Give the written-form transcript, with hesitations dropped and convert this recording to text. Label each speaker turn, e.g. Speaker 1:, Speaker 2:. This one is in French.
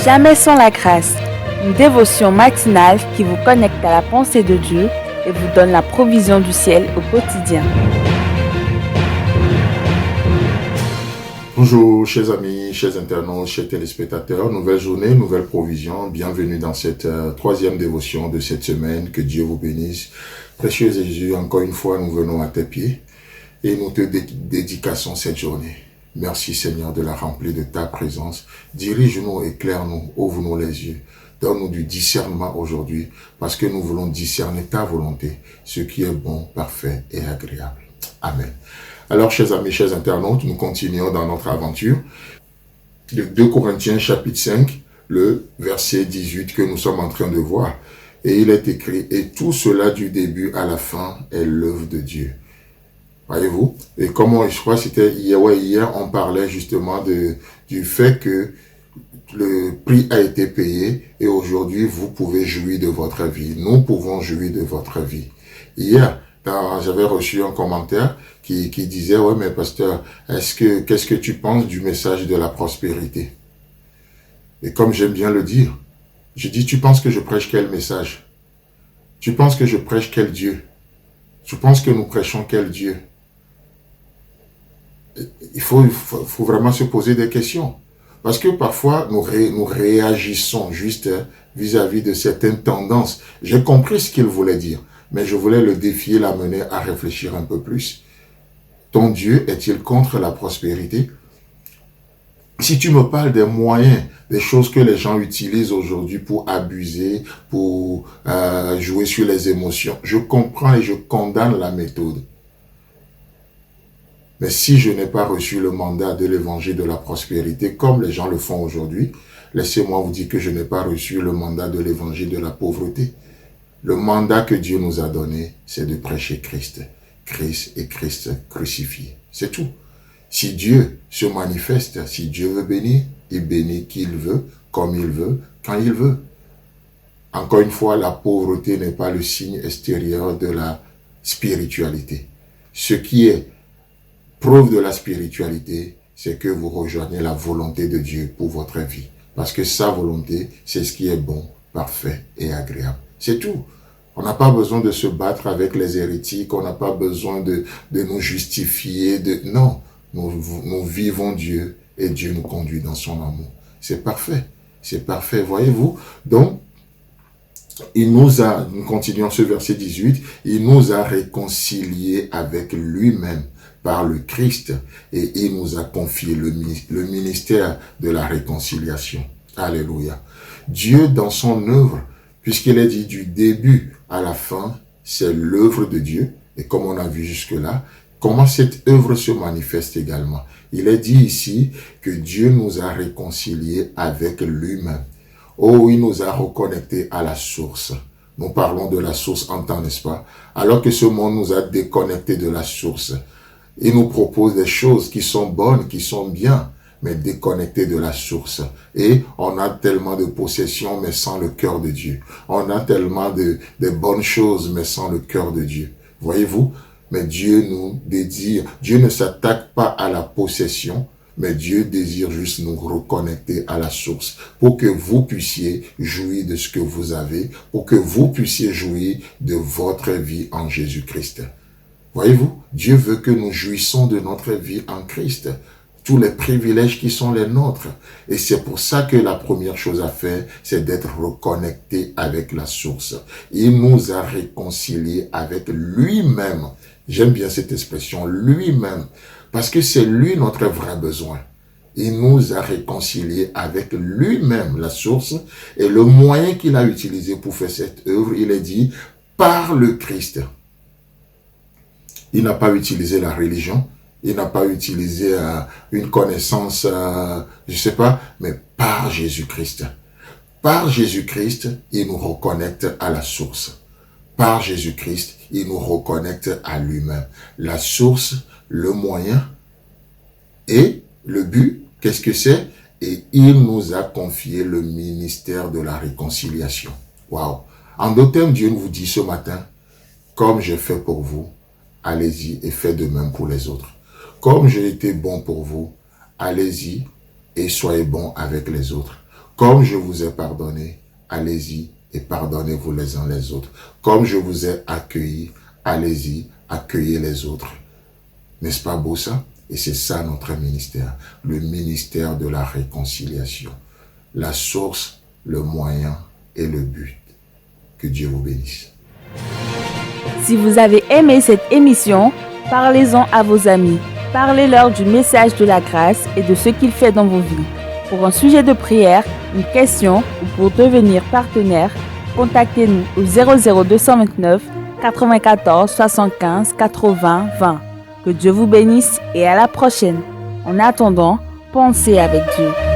Speaker 1: Jamais sans la grâce, une dévotion matinale qui vous connecte à la pensée de Dieu et vous donne la provision du ciel au quotidien.
Speaker 2: Bonjour chers amis, chers internautes, chers téléspectateurs, nouvelle journée, nouvelle provision, bienvenue dans cette troisième dévotion de cette semaine, que Dieu vous bénisse. Précieux Jésus, encore une fois nous venons à tes pieds et nous te dédicassons cette journée. Merci Seigneur de la remplir de ta présence, dirige-nous, éclaire-nous, ouvre-nous les yeux. Donne-nous du discernement aujourd'hui, parce que nous voulons discerner ta volonté, ce qui est bon, parfait et agréable. Amen. Alors, chers amis, chers internautes, nous continuons dans notre aventure. De 2 Corinthiens chapitre 5, le verset 18 que nous sommes en train de voir. Et il est écrit, « Et tout cela du début à la fin est l'œuvre de Dieu. » Voyez-vous? Et comment, je crois que c'était hier, on parlait justement du fait que le prix a été payé et aujourd'hui, vous pouvez jouir de votre vie. Nous pouvons jouir de votre vie. Hier, j'avais reçu un commentaire qui disait, « Ouais, mais pasteur, qu'est-ce que tu penses du message de la prospérité ?» Et comme j'aime bien le dire, je dis, « Tu penses que je prêche quel message? Tu penses que je prêche quel Dieu? Tu penses que nous prêchons quel Dieu? » Il faut vraiment se poser des questions. Parce que parfois, nous réagissons juste vis-à-vis de certaines tendances. J'ai compris ce qu'il voulait dire, mais je voulais le défier, l'amener à réfléchir un peu plus. Ton Dieu est-il contre la prospérité? Si tu me parles des moyens, des choses que les gens utilisent aujourd'hui pour abuser, pour jouer sur les émotions, je comprends et je condamne la méthode. Mais si je n'ai pas reçu le mandat de l'évangile de la prospérité, comme les gens le font aujourd'hui, laissez-moi vous dire que je n'ai pas reçu le mandat de l'évangile de la pauvreté. Le mandat que Dieu nous a donné, c'est de prêcher Christ. Christ et Christ crucifié. C'est tout. Si Dieu se manifeste, si Dieu veut bénir, il bénit qui il veut, comme il veut, quand il veut. Encore une fois, la pauvreté n'est pas le signe extérieur de la spiritualité. Ce qui est preuve de la spiritualité, c'est que vous rejoignez la volonté de Dieu pour votre vie. Parce que sa volonté, c'est ce qui est bon, parfait et agréable. C'est tout. On n'a pas besoin de se battre avec les hérétiques, on n'a pas besoin de nous justifier. Non, nous vivons Dieu et Dieu nous conduit dans son amour. C'est parfait, voyez-vous. Donc, nous continuons ce verset 18, il nous a réconciliés avec lui-même par le Christ et il nous a confié le ministère de la réconciliation. Alléluia. Dieu dans son œuvre, puisqu'il est dit du début à la fin, c'est l'œuvre de Dieu. Et comme on a vu jusque-là, comment cette œuvre se manifeste également. Il est dit ici que Dieu nous a réconciliés avec lui-même. Oh, il nous a reconnectés à la source. Nous parlons de la source en temps, n'est-ce pas? Alors que ce monde nous a déconnectés de la source. Il nous propose des choses qui sont bonnes, qui sont bien, mais déconnectées de la source. Et on a tellement de possessions, mais sans le cœur de Dieu. On a tellement de bonnes choses, mais sans le cœur de Dieu. Voyez-vous? Mais Dieu nous désire. Dieu ne s'attaque pas à la possession, mais Dieu désire juste nous reconnecter à la source pour que vous puissiez jouir de ce que vous avez, pour que vous puissiez jouir de votre vie en Jésus-Christ. Voyez-vous, Dieu veut que nous jouissons de notre vie en Christ, tous les privilèges qui sont les nôtres. Et c'est pour ça que la première chose à faire, c'est d'être reconnecté avec la source. Il nous a réconciliés avec lui-même. J'aime bien cette expression, lui-même, parce que c'est lui notre vrai besoin. Il nous a réconciliés avec lui-même, la source, et le moyen qu'il a utilisé pour faire cette œuvre, il est dit, par le Christ. Il n'a pas utilisé la religion, il n'a pas utilisé une connaissance, je ne sais pas, mais par Jésus-Christ. Par Jésus-Christ, il nous reconnecte à la source. Par Jésus-Christ, il nous reconnecte à lui-même. La source, le moyen et le but, qu'est-ce que c'est? Et il nous a confié le ministère de la réconciliation. Waouh! En d'autres termes, Dieu nous dit ce matin, comme j'ai fait pour vous, allez-y et faites de même pour les autres. Comme j'ai été bon pour vous, allez-y et soyez bons avec les autres. Comme je vous ai pardonné, allez-y et pardonnez-vous les uns les autres. Comme je vous ai accueillis, allez-y, accueillez les autres. N'est-ce pas beau ça? Et c'est ça notre ministère, le ministère de la réconciliation. La source, le moyen et le but. Que Dieu vous bénisse.
Speaker 1: Si vous avez aimé cette émission, parlez-en à vos amis. Parlez-leur du message de la grâce et de ce qu'il fait dans vos vies. Pour un sujet de prière, une question ou pour devenir partenaire, contactez-nous au 00229 94 75 80 20. Que Dieu vous bénisse et à la prochaine. En attendant, pensez avec Dieu.